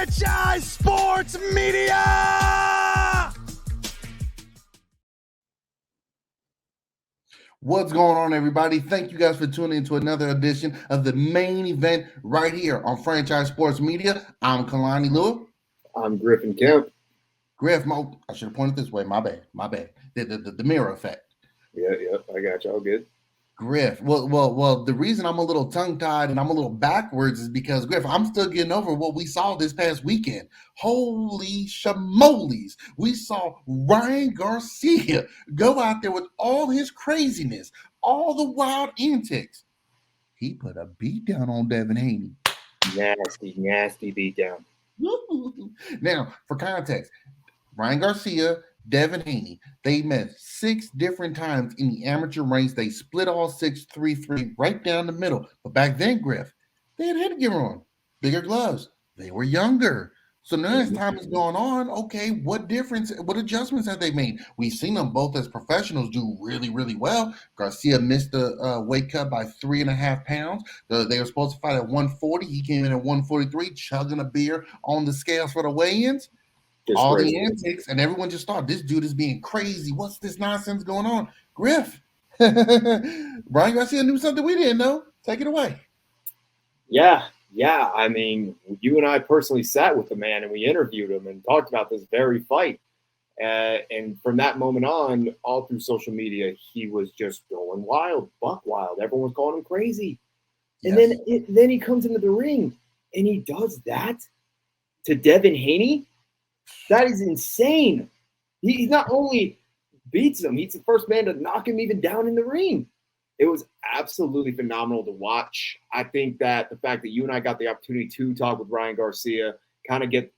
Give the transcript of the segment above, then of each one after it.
Franchise Sports Media! What's going on, everybody? Thank you guys for tuning into another edition of the main event right here on Franchise Sports Media. I'm Kalani Lua. I'm Griffin Kemp. Griff, I should have pointed this way. My bad. The mirror effect. Yeah, I got you. All good. Griff, well. The reason I'm a little tongue-tied and I'm a little backwards is because, Griff, I'm still getting over what we saw this past weekend. Holy shamoles. We saw Ryan Garcia go out there with all his craziness, all the wild antics. He put a beat down on Devin Haney. Nasty beat down. Now, for context, Ryan Garcia, Devin Haney, they met 6 different times in the amateur ranks. They split all 6, 3-3, right down the middle. But back then, Griff, they had headgear on, bigger gloves. They were younger. So now as time is going on, okay, what adjustments have they made? We've seen them both as professionals do really, really well. Garcia missed the weight cut by 3.5 pounds. They were supposed to fight at 140. He came in at 143, chugging a beer on the scales for the weigh-ins. All crazy. The antics, and everyone just thought this dude is being crazy. What's this nonsense going on? Griff, Ryan Garcia knew something we didn't know. Take it away. Yeah. I mean, you and I personally sat with the man and we interviewed him and talked about this very fight. And from that moment on, all through social media, he was just going wild, buck wild. Everyone was calling him crazy. Yes. And then he comes into the ring and he does that to Devin Haney. That is insane. He not only beats him, he's the first man to knock him even down in the ring. It was absolutely phenomenal to watch. I think that the fact that you and I got the opportunity to talk with Ryan Garcia, kind of get,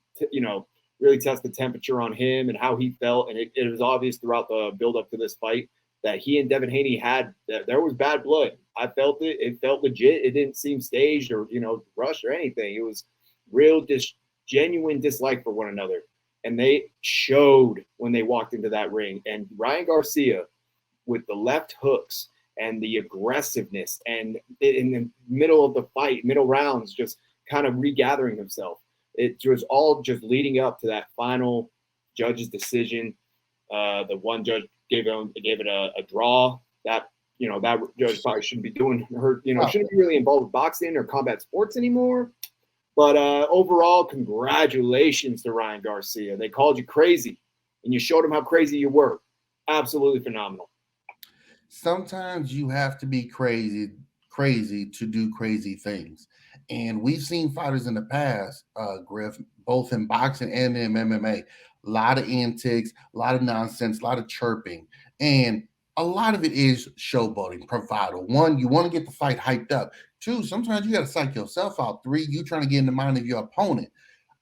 really test the temperature on him and how he felt. And it was obvious throughout the build-up to this fight that he and Devin Haney there was bad blood. I felt it. It felt legit. It didn't seem staged or, rushed or anything. It was real, genuine dislike for one another. And they showed when they walked into that ring. And Ryan Garcia, with the left hooks and the aggressiveness, and in the middle of the fight, middle rounds, just kind of regathering himself. It was all just leading up to that final judge's decision. The one judge gave it a draw. That judge probably shouldn't be doing her. Shouldn't be really involved with boxing or combat sports anymore. But overall, congratulations to Ryan Garcia. They called you crazy, and you showed them how crazy you were. Absolutely phenomenal. Sometimes you have to be crazy to do crazy things. And we've seen fighters in the past, Griff, both in boxing and in MMA, a lot of antics, a lot of nonsense, a lot of chirping. And a lot of it is showboating, bravado. 1, you want to get the fight hyped up. 2, sometimes you got to psych yourself out. 3, you trying to get in the mind of your opponent.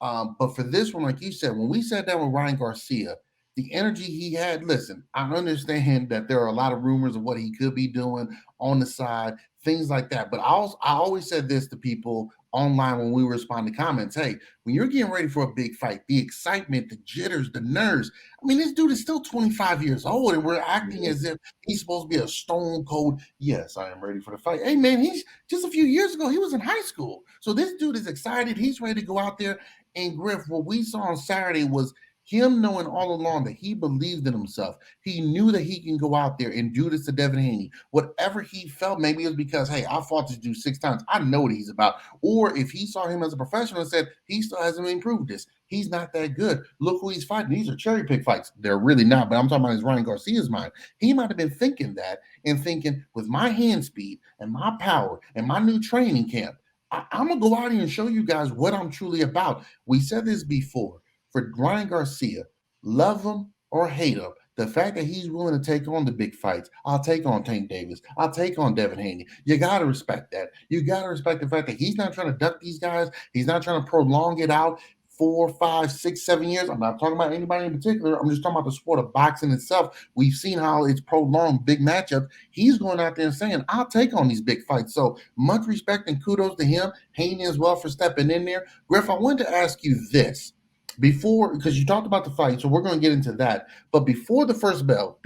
But for this one, like you said, when we sat down with Ryan Garcia, the energy he had, listen, I understand that there are a lot of rumors of what he could be doing on the side, things like that. But I always said this to people online when we respond to comments. Hey, when you're getting ready for a big fight, the excitement, the jitters, the nerves. I mean, this dude is still 25 years old, and we're acting as if he's supposed to be a stone cold, yes, I am ready for the fight. Hey, man, he's just a few years ago, he was in high school. So this dude is excited. He's ready to go out there. And Griff, what we saw on Saturday was him knowing all along that he believed in himself. He knew that he can go out there and do this to Devin Haney. Whatever he felt, maybe it was because, hey, I fought this dude 6 times. I know what he's about. Or if he saw him as a professional and said, he still hasn't improved this. He's not that good. Look who he's fighting. These are cherry pick fights. They're really not, but I'm talking about his Ryan Garcia's mind. He might have been thinking that and thinking, with my hand speed and my power and my new training camp, I'm going to go out here and show you guys what I'm truly about. We said this before. For Ryan Garcia, love him or hate him, the fact that he's willing to take on the big fights, I'll take on Tank Davis, I'll take on Devin Haney. You got to respect that. You got to respect the fact that he's not trying to duck these guys. He's not trying to prolong it out 4, 5, 6, 7 years. I'm not talking about anybody in particular. I'm just talking about the sport of boxing itself. We've seen how it's prolonged big matchups. He's going out there and saying, I'll take on these big fights. So much respect and kudos to him, Haney as well, for stepping in there. Griff, I wanted to ask you this. Before, because you talked about the fight, so we're going to get into that. But before the first bell,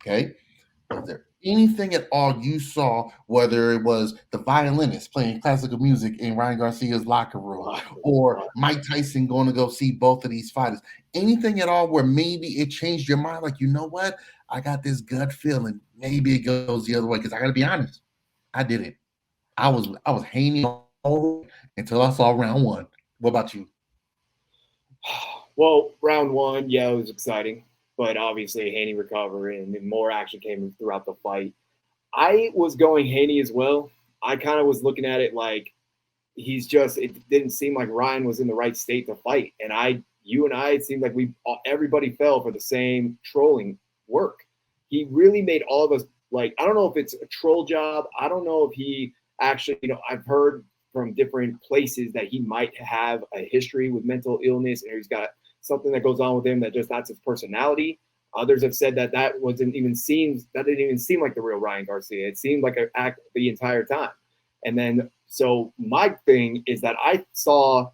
okay, anything at all you saw, whether it was the violinist playing classical music in Ryan Garcia's locker room, or Mike Tyson going to go see both of these fighters, anything at all where maybe it changed your mind, like, you know what, I got this gut feeling, maybe it goes the other way. Because I got to be honest, I didn't. I was Haney until I saw round one. What about you? Well, round one, yeah, it was exciting, but obviously Haney recovered and more action came throughout the fight. I was going Haney as well. I kind of was looking at it like it didn't seem like Ryan was in the right state to fight. And you and I, it seemed like everybody fell for the same trolling work. He really made all of us, like, I don't know if it's a troll job. I don't know if he actually, I've heard from different places that he might have a history with mental illness, and he's got something that goes on with him that just that's his personality. Others have said that didn't even seem like the real Ryan Garcia. It seemed like an act the entire time. And then, so my thing is that I saw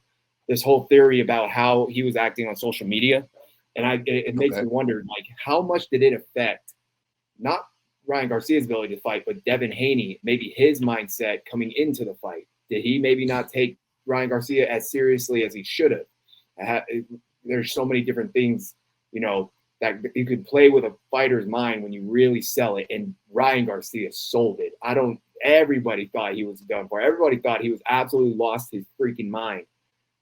this whole theory about how he was acting on social media, and it makes me wonder, like, how much did it affect not Ryan Garcia's ability to fight, but Devin Haney, maybe his mindset coming into the fight? Did he maybe not take Ryan Garcia as seriously as he should have? There's so many different things, that you could play with a fighter's mind when you really sell it. And Ryan Garcia sold it. Everybody thought he was done for. Everybody thought he was absolutely lost his freaking mind.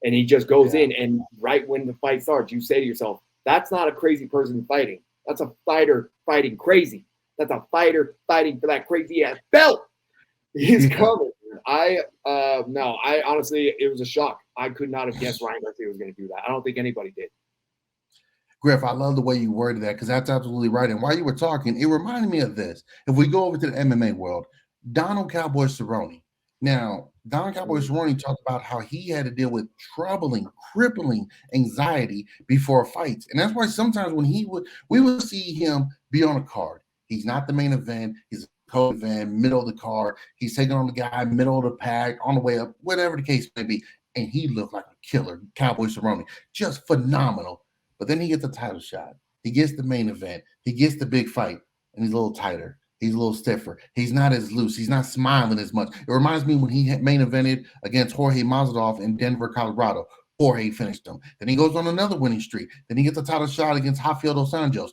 And he just goes in, and right when the fight starts, you say to yourself, that's not a crazy person fighting. That's a fighter fighting crazy. That's a fighter fighting for that crazy ass belt. He's coming. I honestly, it was a shock. I could not have guessed Ryan Garcia was going to do that. I don't think anybody did. Griff, I love the way you worded that, because that's absolutely right. And while you were talking, it reminded me of this. If we go over to the MMA world, Donald Cowboy Cerrone. Now, Donald Cowboy Cerrone talked about how he had to deal with crippling anxiety before fights. And that's why sometimes when we would see him be on a card. He's not the main event. He's a co-event, middle of the card. He's taking on the guy, middle of the pack, on the way up, whatever the case may be. And he looked like a killer, Cowboy Cerrone. Just phenomenal. But then he gets a title shot. He gets the main event. He gets the big fight, and he's a little tighter. He's a little stiffer. He's not as loose. He's not smiling as much. It reminds me when he main evented against Jorge Masvidal in Denver, Colorado. Jorge finished him. Then he goes on another winning streak. Then he gets a title shot against Rafael dos Anjos.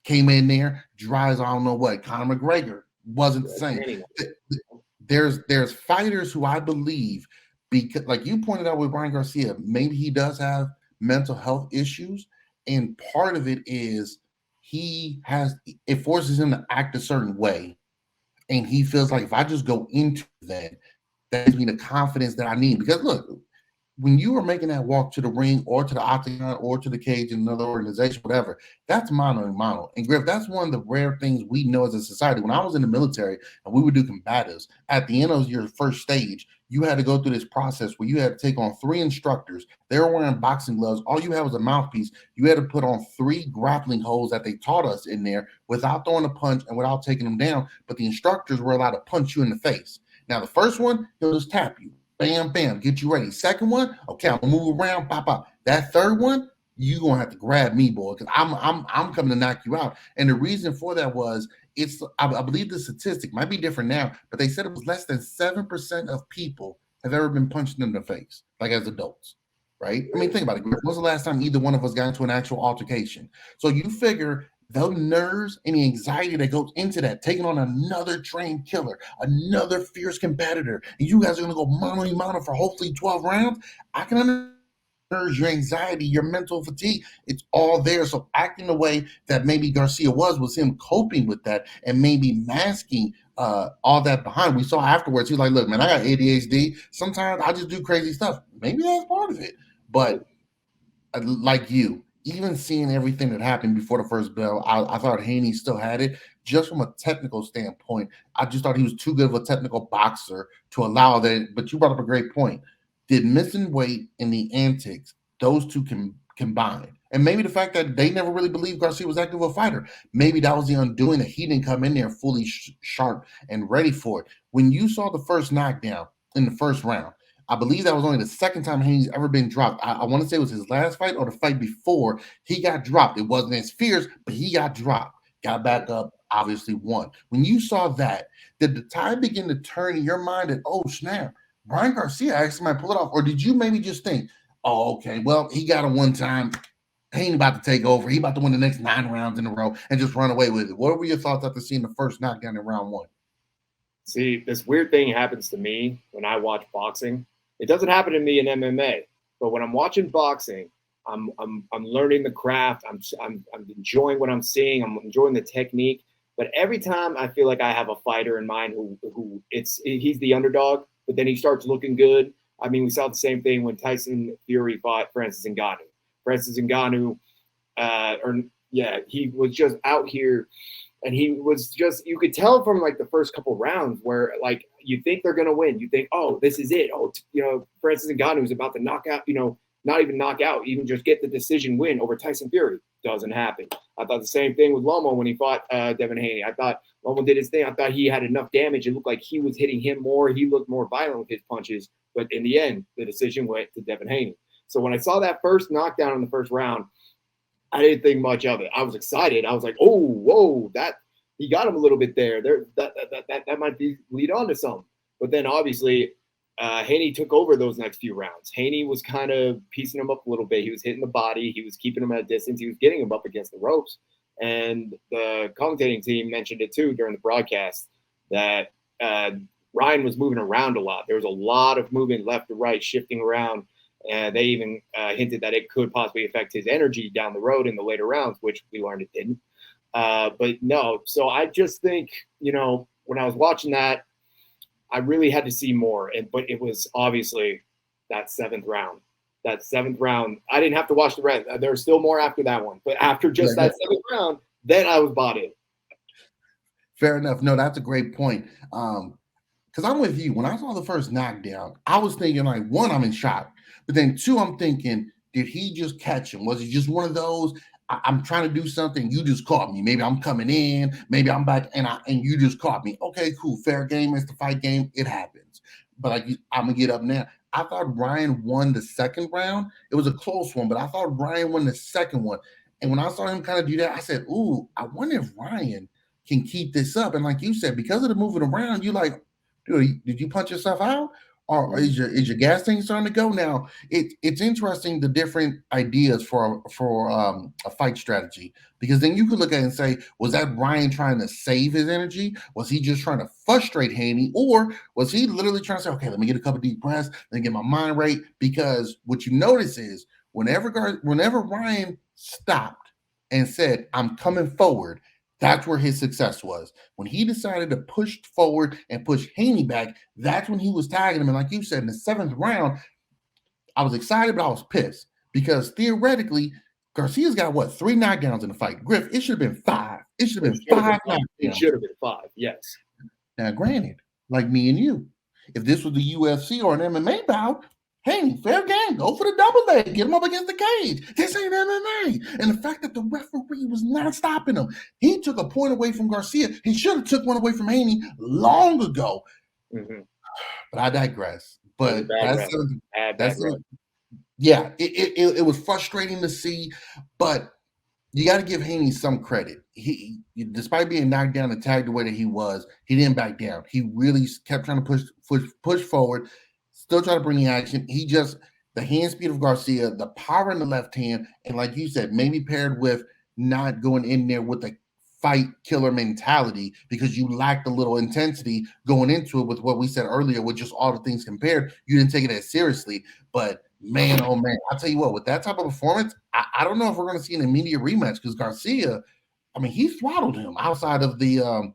Came in there, dries, I don't know what. Conor McGregor wasn't the same. There's fighters who I believe, because like you pointed out with Ryan Garcia, maybe he does have mental health issues, and part of it is it forces him to act a certain way, and he feels like if I just go into that gives me the confidence that I need. Because look, when you are making that walk to the ring or to the octagon or to the cage in another organization, whatever, that's mano a mano. And Griff, that's one of the rare things we know as a society. When I was in the military and we would do combatives, at the end of your first stage, you had to go through this process where you had to take on 3 instructors. They were wearing boxing gloves. All you had was a mouthpiece. You had to put on 3 grappling holds that they taught us in there without throwing a punch and without taking them down. But the instructors were allowed to punch you in the face. Now, the first one, he'll just tap you. Bam, bam, get you ready. Second one, okay, I'm gonna move around, pop out. That third one, you're gonna have to grab me, boy, because I'm coming to knock you out. And the reason for that was I believe the statistic might be different now, but they said it was less than 7% of people have ever been punched in the face, like as adults, right? I mean, think about it. When was the last time either one of us got into an actual altercation? So you figure the nerves and the anxiety that goes into that, taking on another trained killer, another fierce competitor, and you guys are going to go mano a mano for hopefully 12 rounds. I can understand your anxiety, your mental fatigue. It's all there. So acting the way that maybe Garcia was him coping with that and maybe masking all that behind. We saw afterwards, he's like, look, man, I got ADHD. Sometimes I just do crazy stuff. Maybe that's part of it. But like you, even seeing everything that happened before the first bell, I thought Haney still had it. Just from a technical standpoint, I just thought he was too good of a technical boxer to allow that. But you brought up a great point. Did missing weight and the antics, those two can combine? And maybe the fact that they never really believed Garcia was that good of a fighter, maybe that was the undoing, that he didn't come in there fully sharp and ready for it. When you saw the first knockdown in the first round, I believe that was only the second time Haney's ever been dropped. I want to say it was his last fight or the fight before he got dropped. It wasn't as fierce, but he got dropped, got back up, obviously won. When you saw that, did the tide begin to turn in your mind that, oh, snap, Ryan Garcia actually might pull it off? Or did you maybe just think, oh, okay, well, he got a one-time, he ain't about to take over. He about to win the next 9 rounds in a row and just run away with it. What were your thoughts after seeing the first knockdown in round 1? See, this weird thing happens to me when I watch boxing. It doesn't happen to me in MMA, but when I'm watching boxing, I'm learning the craft. I'm enjoying what I'm seeing. I'm enjoying the technique. But every time I feel like I have a fighter in mind who he's the underdog, but then he starts looking good. I mean, we saw the same thing when Tyson Fury fought Francis Ngannou. Francis Ngannou, he was just out here, and he was just, you could tell from like the first couple rounds where like you think they're gonna win. You think, oh, this is it. Oh, Francis Ngannou is about to knock out, not even knock out, even just get the decision win over Tyson Fury. Doesn't happen. I thought the same thing with Lomo when he fought Devin Haney. I thought Lomo did his thing. I thought he had enough damage. It looked like he was hitting him more. He looked more violent with his punches. But in the end, the decision went to Devin Haney. So when I saw that first knockdown in the first round, I didn't think much of it. I was excited. I was like, oh, whoa, that he got him a little bit there. That might lead on to something. But then obviously Haney took over those next few rounds. Haney was kind of piecing him up a little bit. He was hitting the body. He was keeping him at a distance. He was getting him up against the ropes. And the commentating team mentioned it too during the broadcast that Ryan was moving around a lot. There was a lot of movement left to right, shifting around. And they even hinted that it could possibly affect his energy down the road in the later rounds, which we learned it didn't. But no, so I just think, when I was watching that, I really had to see more. But it was obviously that seventh round. That seventh round, I didn't have to watch the rest. There was still more after that one. But after just that seventh round, then I was bought in. Fair enough. No, that's a great point. Because I'm with you. When I saw the first knockdown, I was thinking, like, one, I'm in shock. But then two, I'm thinking, did he just catch him? Was he just one of those, I'm trying to do something, you just caught me. Maybe I'm coming in, maybe I'm back, and you just caught me. Okay, cool. Fair game. It's the fight game. It happens. But I'm going to get up now. I thought Ryan won the second round. It was a close one, but I thought Ryan won the second one. And when I saw him kind of do that, I said, ooh, I wonder if Ryan can keep this up. And like you said, because of the moving around, you like, dude, did you punch yourself out? Or is your gas tank starting to go? Now, it's interesting, the different ideas for a fight strategy, because then you could look at it and say, was that Ryan trying to save his energy? Was he just trying to frustrate Haney? Or was he literally trying to say, okay, let me get a couple deep breaths, let me get my mind right? Because what you notice is whenever Ryan stopped and said, I'm coming forward, that's where his success was. When he decided to push forward and push Haney back, that's when he was tagging him. And like you said, in the seventh round, I was excited, but I was pissed because theoretically, Garcia's got 3 knockdowns in the fight. Griff, it should have been 5. It should have been 5 knockdowns. It should have been 5, yes. Now, granted, like me and you, if this was the UFC or an MMA bout, hey, fair game. Go for the double leg. Get him up against the cage. This ain't MMA. And the fact that the referee was not stopping him, he took a point away from Garcia. He should have took one away from Haney long ago. Mm-hmm. But I digress. But it was frustrating to see. But you got to give Haney some credit. He, despite being knocked down and tagged the way that he was, he didn't back down. He really kept trying to push forward. Still trying to bring the action. The hand speed of Garcia, the power in the left hand, and like you said, maybe paired with not going in there with a fight killer mentality because you lacked a little intensity going into it with what we said earlier, with just all the things compared. You didn't take it as seriously. But man, oh man, I'll tell you what, with that type of performance, I don't know if we're going to see an immediate rematch because Garcia, I mean, he throttled him outside of the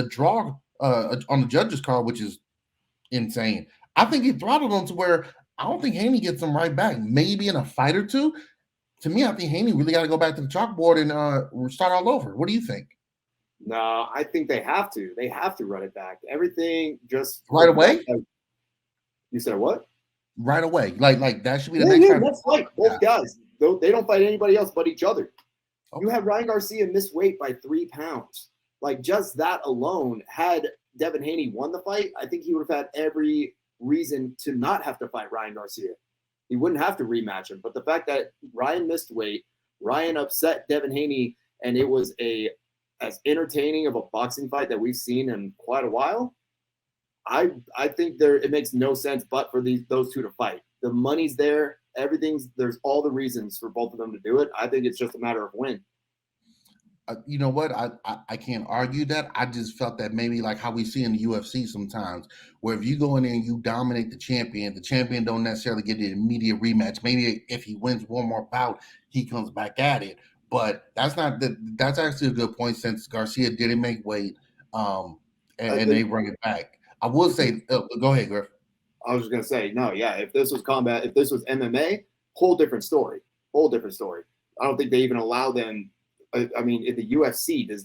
draw on the judges card, which is insane. I think he throttled him to where I don't think Haney gets him right back. Maybe in a fight or two. To me, I think Haney really got to go back to the chalkboard and start all over. What do you think? No, I think they have to. They have to run it back. Everything just right away. You said what? Right away. Like that should be the next time. That's like both guys. They don't fight anybody else but each other. Okay. You have Ryan Garcia miss weight by 3 pounds. Like just that alone, had Devin Haney won the fight, I think he would have had every reason to not have to fight Ryan Garcia. He wouldn't have to rematch him. But the fact that Ryan missed weight, Ryan upset Devin Haney, and it was a as entertaining of a boxing fight that we've seen in quite a while. I think it makes no sense but for those two to fight. The money's there, there's all the reasons for both of them to do it. I think it's just a matter of when. You know what? I can't argue that. I just felt that maybe like how we see in the UFC sometimes, where if you go in there and you dominate the champion don't necessarily get the immediate rematch. Maybe if he wins one more bout, he comes back at it. But that's actually a good point since Garcia didn't make weight, and they bring it back. I will say, go ahead, Griff. I was just gonna say, no, yeah. If this was combat, if this was MMA, whole different story. Whole different story. I don't think they even allow them. I mean, in the UFC, do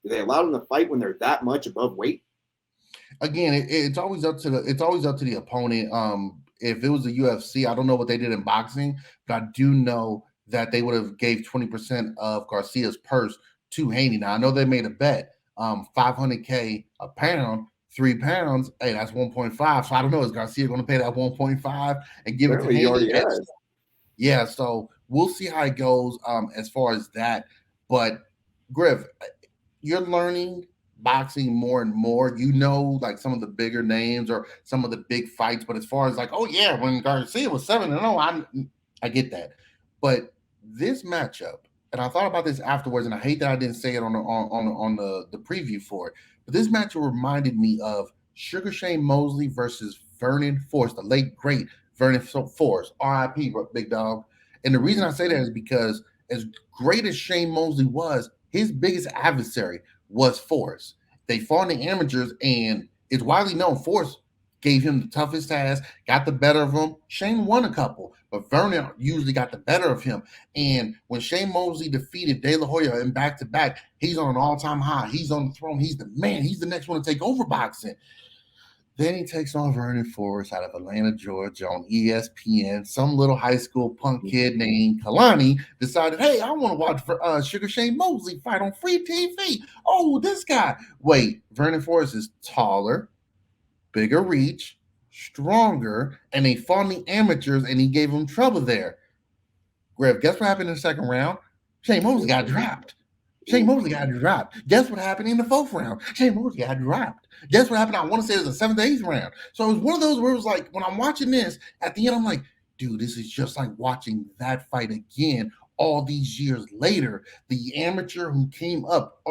they allow them to fight when they're that much above weight? Again, it's always up to the opponent. If it was the UFC, I don't know what they did in boxing, but I do know that they would have gave 20% of Garcia's purse to Haney. Now I know they made a bet, $500K a pound, 3 pounds. Hey, that's 1.5. So I don't know, is Garcia going to pay that 1.5 and give Apparently it to Haney? Yeah, so we'll see how it goes as far as that. But Griff, you're learning boxing more and more. You know, like some of the bigger names or some of the big fights. But as far as like, oh yeah, when Garcia was 7-0, I get that. But this matchup, and I thought about this afterwards, and I hate that I didn't say it on the preview for it. But this matchup reminded me of Sugar Shane Mosley versus Vernon Forrest, the late great Vernon Forrest, R.I.P. Big Dog. And the reason I say that is because as great as Shane Mosley was, his biggest adversary was Forrest. They fought in the amateurs, and it's widely known Forrest gave him the toughest task, got the better of him. Shane won a couple, but Vernon usually got the better of him. And when Shane Mosley defeated De La Hoya in back-to-back, he's on an all-time high. He's on the throne. He's the man. He's the next one to take over boxing. Then he takes on Vernon Forrest out of Atlanta, Georgia on ESPN. Some little high school punk kid named Kalani decided, hey, I want to watch Sugar Shane Mosley fight on free TV. Oh, this guy. Wait, Vernon Forrest is taller, bigger reach, stronger, and they fought in the amateurs, and he gave him trouble there. Griff, guess what happened in the second round? Shane Mosley got dropped. Guess what happened in the fourth round? Shane Mosley got dropped. Guess what happened? I want to say it was the 7th or 8th round. So it was one of those where it was like, when I'm watching this, at the end, I'm like, dude, this is just like watching that fight again all these years later. The amateur who came up,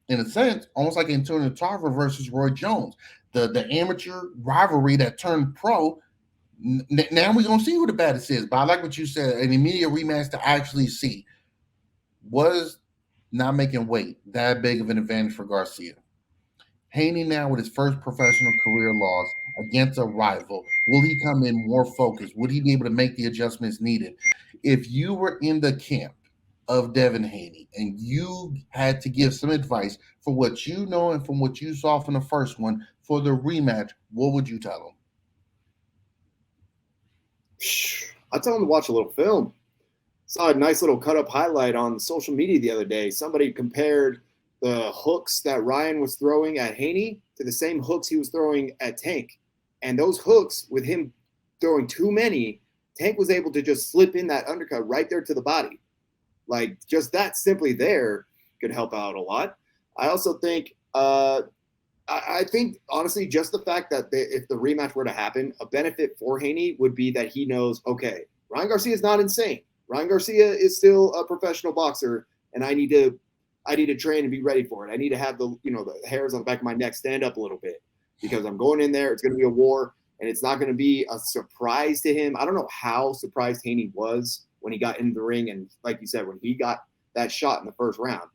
in a sense, almost like Antonio Tarver versus Roy Jones. The amateur rivalry that turned pro. Now we're going to see who the baddest is. But I like what you said, an immediate rematch to actually see. Was not making weight that big of an advantage for Garcia? Haney now with his first professional career loss against a rival. Will he come in more focused? Would he be able to make the adjustments needed? If you were in the camp of Devin Haney and you had to give some advice for what you know and from what you saw from the first one for the rematch, what would you tell him? I'd tell him to watch a little film. Saw a nice little cut-up highlight on social media the other day. Somebody compared the hooks that Ryan was throwing at Haney to the same hooks he was throwing at Tank. And those hooks, with him throwing too many, Tank was able to just slip in that undercut right there to the body. Like, just that simply there could help out a lot. I also think, I think, honestly, just the fact that if the rematch were to happen, a benefit for Haney would be that he knows, okay, Ryan Garcia is not insane. Ryan Garcia is still a professional boxer, and I need to train and be ready for it. I need to have the hairs on the back of my neck stand up a little bit because I'm going in there. It's going to be a war, and it's not going to be a surprise to him. I don't know how surprised Haney was when he got into the ring, and like you said, when he got that shot in the first round.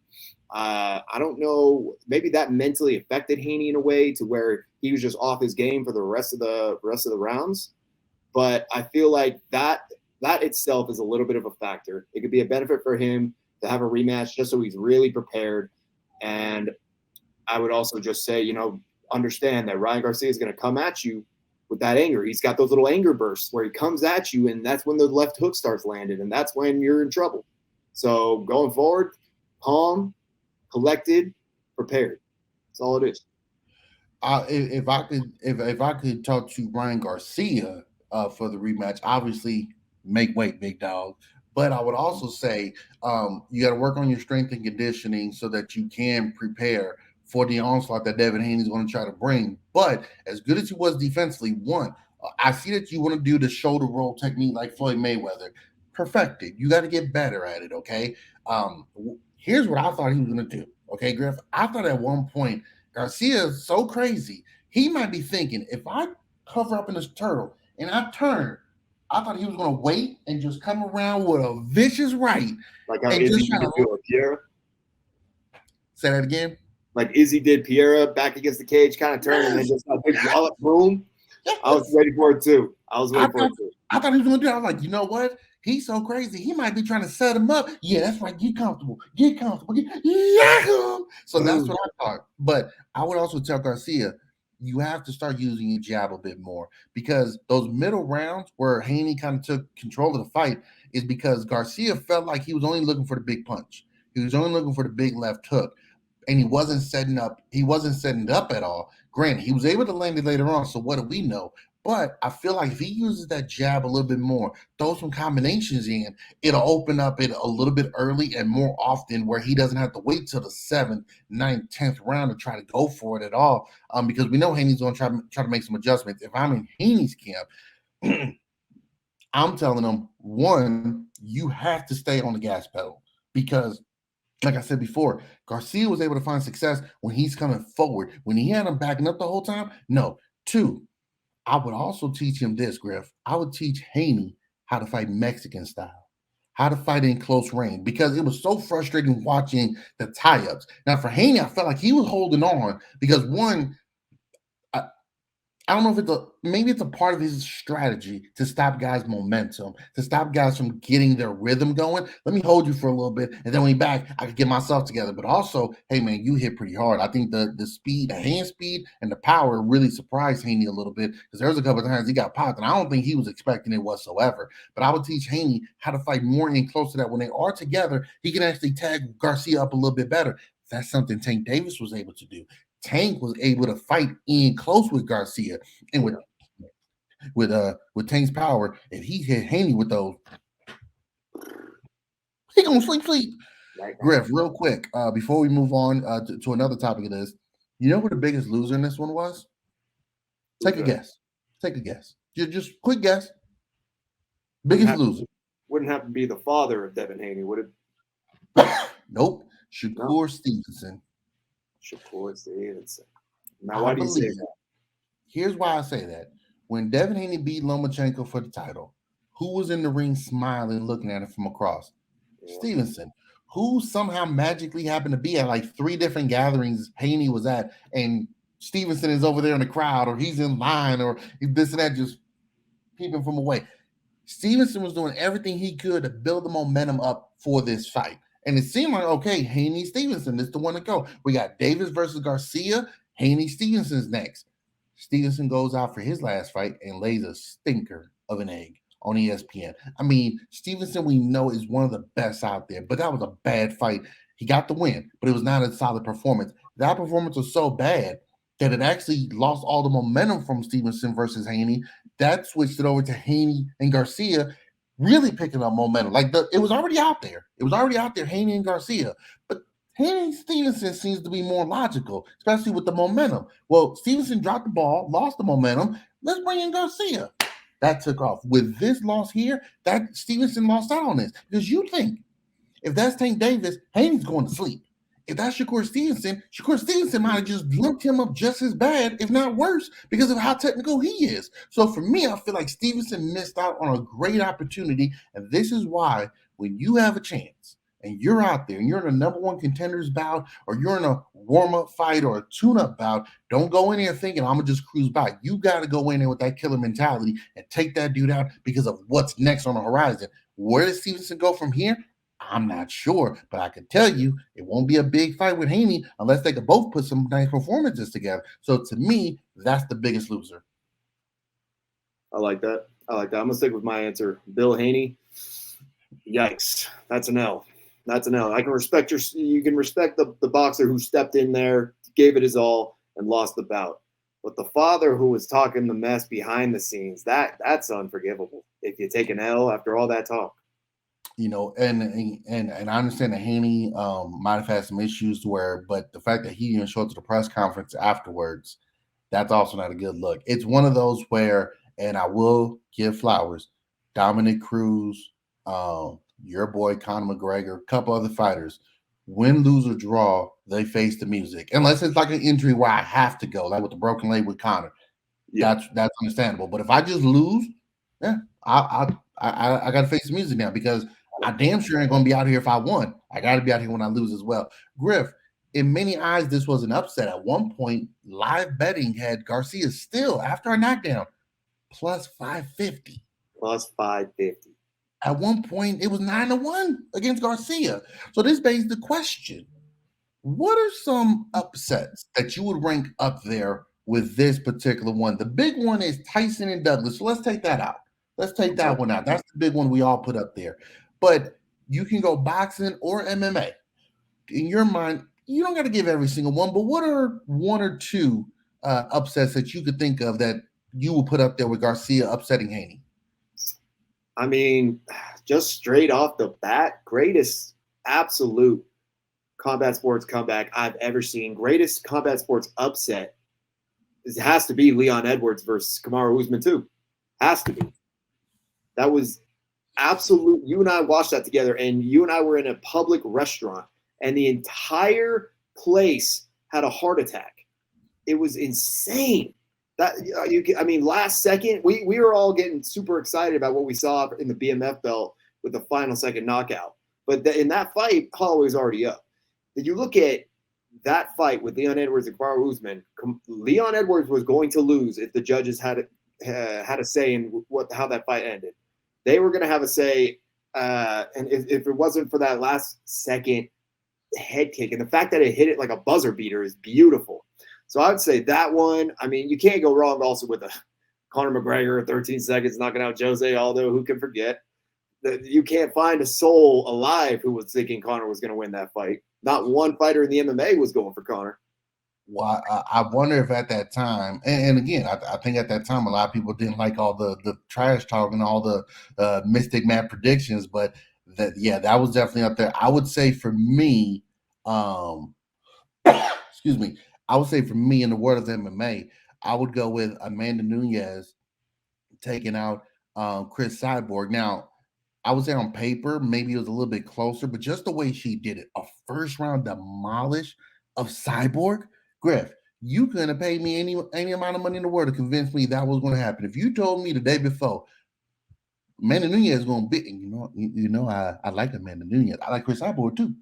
I don't know. Maybe that mentally affected Haney in a way to where he was just off his game for the rest of the rounds. But I feel like that itself is a little bit of a factor. It could be a benefit for him to have a rematch just so he's really prepared. And I would also just say, understand that Ryan Garcia is going to come at you with that anger. He's got those little anger bursts where he comes at you, and that's when the left hook starts landing, and that's when you're in trouble. So going forward, calm, collected, prepared. That's all it is. If I could talk to Ryan Garcia for the rematch, obviously make weight, big dog. But I would also say you got to work on your strength and conditioning so that you can prepare for the onslaught that Devin Haney is going to try to bring. But as good as he was defensively, I see that you want to do the shoulder roll technique like Floyd Mayweather. Perfect it. You got to get better at it, okay? Here's what I thought he was going to do, okay, Griff? I thought at one point Garcia is so crazy. He might be thinking, if I cover up in this turtle and I turn, I thought he was going to wait and just come around with a vicious right. Like how Izzy did to Piera? Say that again? Like Izzy did Piera back against the cage, kind of turned and then just a big wallop, boom. Yes. I was ready for it too. I thought he was going to do it. I was like, you know what? He's so crazy. He might be trying to set him up. Yeah, that's right. Get comfortable. Yeah. So that's what I thought. But I would also tell Garcia, you have to start using your jab a bit more, because those middle rounds where Haney kind of took control of the fight is because Garcia felt like he was only looking for the big punch. He was only looking for the big left hook, and he wasn't setting up. He wasn't setting it up at all. Granted, he was able to land it later on. So what do we know? But I feel like if he uses that jab a little bit more, throw some combinations in, it'll open up it a little bit early and more often, where he doesn't have to wait till the 7th, 9th, 10th round to try to go for it at all. Because we know Haney's going to try to make some adjustments. If I'm in Haney's camp, I'm telling him, one, you have to stay on the gas pedal, because like I said before, Garcia was able to find success when he's coming forward. When he had him backing up the whole time, no. Two, I would also teach him this, Griff. I would teach Haney how to fight Mexican style, how to fight in close range, because it was so frustrating watching the tie-ups. Now, for Haney, I felt like he was holding on because, one, I don't know if maybe it's a part of his strategy to stop guys' momentum, to stop guys from getting their rhythm going. Let me hold you for a little bit, and then when you're back, I can get myself together. But also, hey man, you hit pretty hard. I think the speed, the hand speed, and the power really surprised Haney a little bit, because there was a couple of times he got popped, and I don't think he was expecting it whatsoever. But I would teach Haney how to fight more in close to that. When they are together, he can actually tag Garcia up a little bit better. That's something Tank Davis was able to do. Tank was able to fight in close with Garcia, and with Tank's power, if he hit Haney with those, he gonna sleep. Griff, real quick, before we move on to another topic of this, you know who the biggest loser in this one was? Take a guess. Just quick guess. Biggest loser. Wouldn't have to be the father of Devin Haney, would it? Nope. Shakur Stevenson. Shakur Stevenson. Now, why do you say that? Here's why I say that. When Devin Haney beat Lomachenko for the title, who was in the ring smiling, looking at it from across? Yeah. Stevenson, who somehow magically happened to be at like 3 different gatherings Haney was at, and Stevenson is over there in the crowd, or he's in line, or this and that, just peeping from away. Stevenson was doing everything he could to build the momentum up for this fight. And it seemed like, okay, Haney Stevenson is the one to go. We got Davis versus Garcia. Haney Stevenson's next. Stevenson goes out for his last fight and lays a stinker of an egg on ESPN. I mean, Stevenson, we know, is one of the best out there, but that was a bad fight. He got the win, but it was not a solid performance. That performance was so bad that it actually lost all the momentum from Stevenson versus Haney. That switched it over to Haney and Garcia, really picking up momentum. Like it was already out there. Haney and Garcia. But Haney Stevenson seems to be more logical, especially with the momentum. Well, Stevenson dropped the ball, lost the momentum. Let's bring in Garcia. That took off. With this loss here, that Stevenson lost out on this. Because you think, if that's Tank Davis, Haney's going to sleep. If that's Shakur Stevenson might have just limped him up just as bad, if not worse, because of how technical he is. So for me, I feel like Stevenson missed out on a great opportunity. And this is why, when you have a chance and you're out there and you're in a number 1 contenders bout, or you're in a warm-up fight or a tune-up bout, don't go in there thinking I'm going to just cruise by. You got to go in there with that killer mentality and take that dude out because of what's next on the horizon. Where does Stevenson go from here? I'm not sure, but I can tell you it won't be a big fight with Haney unless they could both put some nice performances together. So to me, that's the biggest loser. I like that. I'm going to stick with my answer. Bill Haney, yikes. That's an L. I can respect you can respect the boxer who stepped in there, gave it his all, and lost the bout. But the father who was talking the mess behind the scenes, that's unforgivable if you take an L after all that talk. And I understand that Haney might have had some issues but the fact that he didn't show up to the press conference afterwards, that's also not a good look. It's one of those where, and I will give flowers, Dominic Cruz, your boy Conor McGregor, a couple other fighters, win, lose, or draw, they face the music. Unless it's like an injury where I have to go, like with the broken leg with Conor. Yeah. That's understandable. But if I just lose, yeah, I got to face the music now because I damn sure ain't gonna be out here if I won. I got to be out here when I lose as well. Griff, in many eyes, this was an upset. At one point, live betting had Garcia still after a knockdown plus 550. Plus 550. At one point, it was 9-1 against Garcia. So this begs the question: what are some upsets that you would rank up there with this particular one? The big one is Tyson and Douglas. So let's take that out. Let's take that one out. That's the big one we all put up there. But you can go boxing or MMA. In your mind, you don't got to give every single one, but what are one or two upsets that you could think of that you will put up there with Garcia upsetting Haney? I mean, just straight off the bat, greatest absolute combat sports comeback I've ever seen. Greatest combat sports upset. It has to be Leon Edwards versus Kamaru Usman too. Has to be. That was absolute. You and I watched that together, and you and I were in a public restaurant, and the entire place had a heart attack. It was insane. Last second, we were all getting super excited about what we saw in the BMF belt with the final second knockout. But in that fight, Holloway's already up. If you look at that fight with Leon Edwards and Kamaru Usman, Leon Edwards was going to lose if the judges had a say in how that fight ended. They were going to have a say, and if it wasn't for that last second head kick, and the fact that it hit it like a buzzer beater is beautiful. So I would say that one. I mean, you can't go wrong also with a Conor McGregor, 13 seconds knocking out Jose Aldo. Who can forget? You can't find a soul alive who was thinking Conor was going to win that fight. Not one fighter in the MMA was going for Conor. Well, I wonder if at that time, and again, I think at that time, a lot of people didn't like all the trash talk and all the Mystic Man predictions, but that was definitely up there. I would say for me, excuse me, I would say for me in the world of MMA, I would go with Amanda Nunes taking out Chris Cyborg. Now, I would say on paper, maybe it was a little bit closer, but just the way she did it, a first round demolish of Cyborg. Griff, you couldn't have paid me any amount of money in the world to convince me that was going to happen. If you told me the day before, Amanda Nunes is going to beat, I like Amanda Nunes. I like Chris Cyborg too.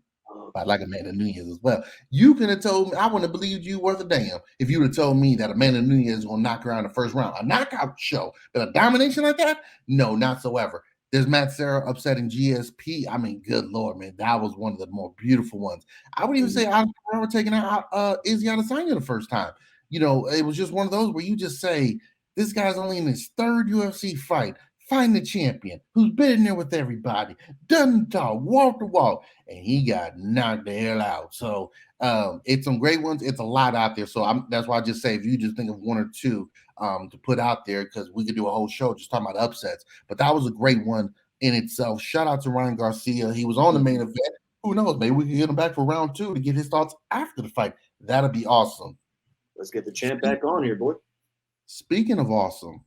But I like Amanda Nunes as well. You could have told me, I wouldn't have believed you worth a damn if you would have told me that Amanda Nunes is going to knock her out in the first round. A knockout show, but a domination like that? No, not so ever. There's Matt Serra upsetting GSP. I mean, good Lord, man. That was one of the more beautiful ones. I would even say I remember taking out Izzy Adesanya the first time. It was just one of those where you just say, this guy's only in his third UFC fight, fighting the champion who's been in there with everybody, doesn't talk, walk the walk, and he got knocked the hell out. So it's some great ones. It's a lot out there. So that's why I just say if you just think of one or two to put out there, because we could do a whole show just talking about upsets. But that was a great one in itself. Shout out to Ryan Garcia. He was on the main event. Who knows? Maybe we can get him back for round 2 to get his thoughts after the fight. That'll be awesome. Let's get the champ back on here, boy. Speaking of awesome,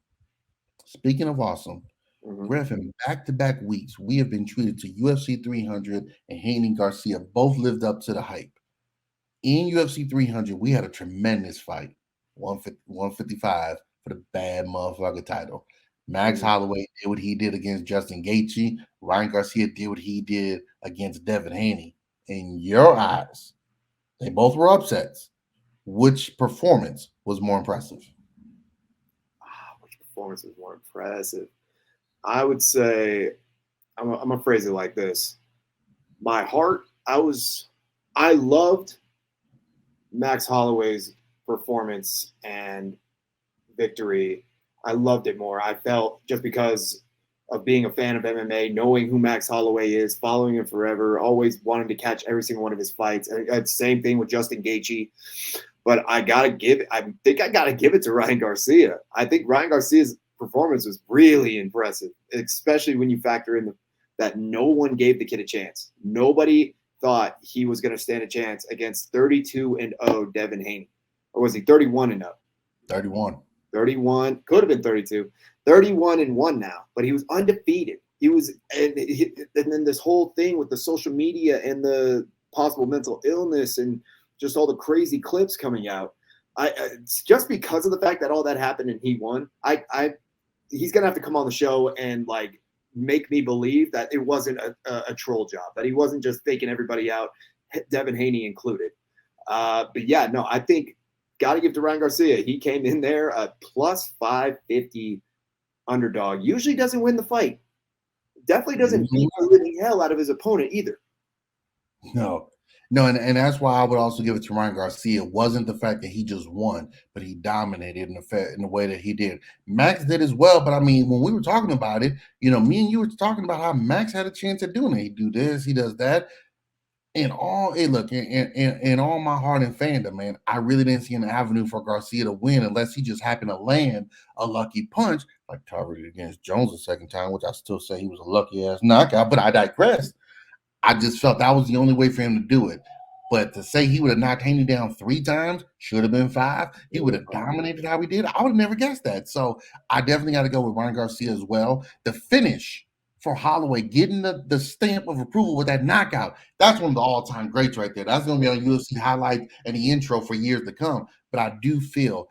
Griff, in back-to-back weeks, we have been treated to UFC 300 and Haney Garcia both lived up to the hype. In UFC 300, we had a tremendous fight, 155 for the bad motherfucker title. Max Holloway did what he did against Justin Gaethje. Ryan Garcia did what he did against Devin Haney. In your eyes, they both were upsets. Which performance was more impressive? Which performance was more impressive? I would say, I'm gonna phrase it like this. My heart, I loved Max Holloway's performance and victory. I loved it more. I felt, just because of being a fan of MMA, knowing who Max Holloway is, following him forever, always wanting to catch every single one of his fights. And same thing with Justin Gaethje. But I think I gotta give it to Ryan Garcia. I think Ryan Garcia's performance was really impressive, especially when you factor in that no one gave the kid a chance. Nobody thought he was going to stand a chance against 32-0 Devin Haney. Or was he 31-0? 31. 31. Could have been 32. 31-1 now. But he was undefeated. He was, and then this whole thing with the social media and the possible mental illness and just all the crazy clips coming out. Just because of the fact that all that happened and he won, he's going to have to come on the show and like make me believe that it wasn't a troll job, that he wasn't just faking everybody out, Devin Haney included. But yeah, no, I think got to give to Ryan Garcia. He came in there a plus 550 underdog. Usually doesn't win the fight. Definitely doesn't beat the living hell out of his opponent either. No, and that's why I would also give it to Ryan Garcia. It wasn't the fact that he just won, but he dominated in the way that he did. Max did as well, but I mean, when we were talking about it, me and you were talking about how Max had a chance at doing it. He do this, he does that. In all my heart and fandom, man, I really didn't see an avenue for Garcia to win unless he just happened to land a lucky punch, like Tarver against Jones the second time, which I still say he was a lucky ass knockout, but I digress. I just felt that was the only way for him to do it. But to say he would have knocked Haney down 3 times, should have been 5, he would have dominated how he did, I would have never guessed that. So I definitely got to go with Ryan Garcia as well. The finish for Holloway, getting the stamp of approval with that knockout, that's one of the all-time greats right there. That's going to be on UFC highlights and the intro for years to come. But I do feel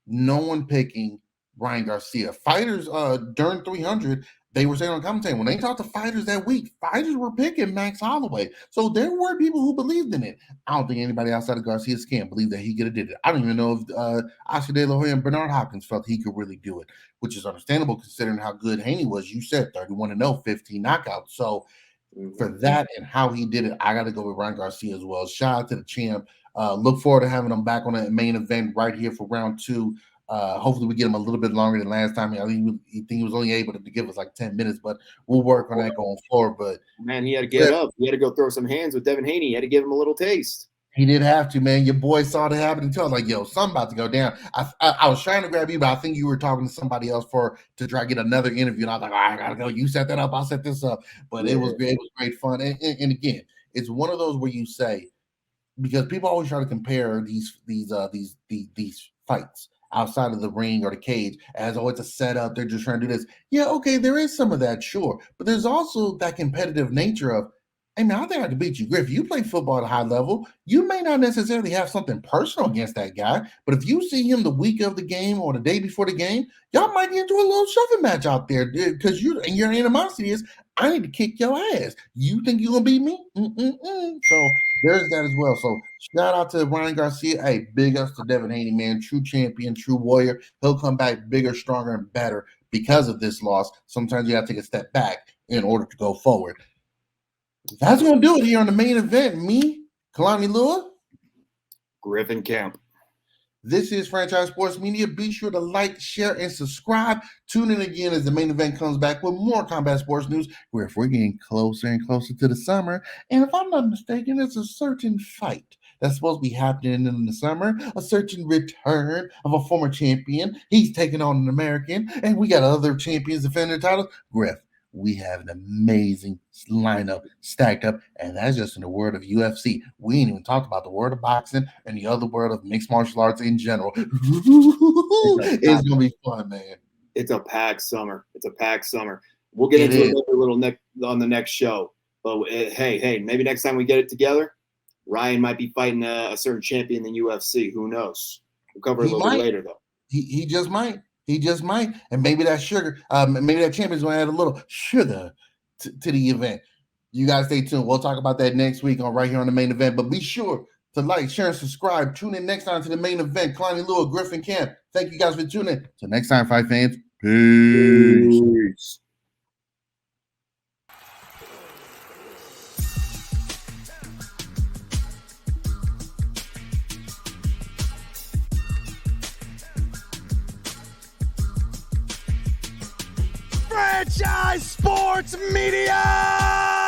no one picking Ryan Garcia. Fighters during 300, they were saying on commentary, when they talked to fighters that week, fighters were picking Max Holloway. So there were people who believed in it. I don't think anybody outside of Garcia's camp believed that he could have did it. I don't even know if Oscar De La Hoya and Bernard Hopkins felt he could really do it, which is understandable considering how good Haney was. You said 31-0, 15 knockouts. So for that and how he did it, I got to go with Ryan Garcia as well. Shout out to the champ. Look forward to having him back on the main event right here for round 2. Hopefully we get him a little bit longer than last time. I think he was only able to give us like 10 minutes, but we'll work on that going forward. But man, he had to get up. He had to go throw some hands with Devin Haney. He had to give him a little taste. He did have to, man. Your boy saw it happen until I was like, yo, something about to go down. I was trying to grab you, but I think you were talking to somebody else to try to get another interview. And I was like, all right, I gotta go. You set that up, I'll set this up. But it was great. It was great fun. And again, it's one of those where you say, because people always try to compare these fights outside of the ring or the cage as, oh, it's a setup, they're just trying to do this. Yeah, okay, there is some of that, sure. But there's also that competitive nature of, hey, man, I think I can beat you. Griff, you play football at a high level. You may not necessarily have something personal against that guy, but if you see him the week of the game or the day before the game, y'all might get into a little shoving match out there because your animosity is, I need to kick your ass. You think you're going to beat me? So there's that as well. So shout out to Ryan Garcia. Hey, big ups to Devin Haney, man. True champion, true warrior. He'll come back bigger, stronger, and better because of this loss. Sometimes you got to take a step back in order to go forward. That's going to do it here on the main event. Me, Kalani Lua. Griffin Kemp. This is Franchise Sports Media. Be sure to like, share, and subscribe. Tune in again as the main event comes back with more combat sports news. Where if we're getting closer and closer to the summer, and if I'm not mistaken, it's a certain fight that's supposed to be happening in the summer, a certain return of a former champion. He's taking on an American, and we got other champions defending their titles. Griff, we have an amazing lineup stacked up, and that's just in the world of UFC. We ain't even talked about the world of boxing and the other world of mixed martial arts in general. It's going to be fun, man. It's a packed summer. We'll get into it a little on the next show. But hey, maybe next time we get it together, Ryan might be fighting a certain champion in UFC. Who knows? We'll cover it a little bit later, though. He just might. He just might. And maybe that sugar, maybe that champion's going to add a little sugar to the event. You guys stay tuned. We'll talk about that next week right here on the main event. But be sure to like, share, and subscribe. Tune in next time to the main event. Kalani Lua, Griffin Kemp. Thank you guys for tuning in. Till next time, fight fans. Peace. Franchise Sports Media!